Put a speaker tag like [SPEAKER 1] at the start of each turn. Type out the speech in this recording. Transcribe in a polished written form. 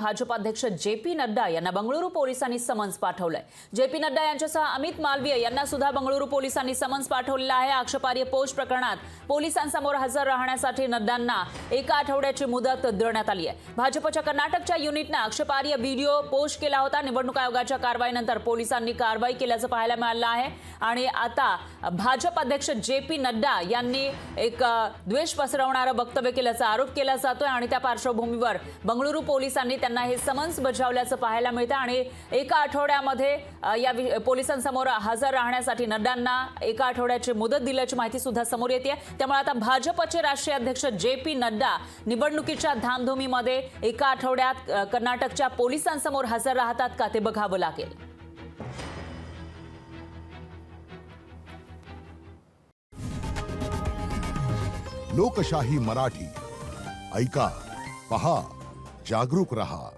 [SPEAKER 1] भाजपाध्यक्ष जे.पी. नड्डा यांना बंगळुरू पोलिसांनी समन्स पाठवलंय। जे.पी. नड्डा यांच्यासह अमित मालवीय यांना सुद्धा बंगळुरू पोलिसांनी समन्स पाठवलेलं आहे। आक्षेपार्ह पोस्ट प्रकरणात पोलिसांसमोर हजर राहण्यासाठी नड्डांना एका आठवड्याची मुदत देण्यात आली आहे। भाजपच्या कर्नाटकच्या युनिटने आक्षेपार्ह व्हिडिओ पोस्ट केला होता। निवडणूक आयोगाच्या कारवाईनंतर पोलिसांनी कारवाई केल्याचं पाहायला मिळालं आहे आणि आता भाजप अध्यक्ष जे.पी. नड्डा यांनी एक द्वेष पसरवणारं वक्तव्य केल्याचा आरोप केला जातोय आणि त्या पार्श्वभूमीवर बंगळुरू पोलिसांनी त्यांना हे समन्स बजावल्याचं पाहायला मिळतं आणि एका आठवड्यामध्ये या पोलिसांसमोर हजर राहण्यासाठी नड्डांना एका आठवड्याची मुदत दिल्याची माहिती सुद्धा समोर येते। त्यामुळे आता भाजपचे राष्ट्रीय अध्यक्ष जे.पी. नड्डा निवडणुकीच्या धामधुमीमध्ये एका आठवड्यात कर्नाटकच्या पोलिसांसमोर हजर राहतात का ते बघावं लागेल।
[SPEAKER 2] लोकशाही मराठी ऐका, पहा, जागरूक रहा।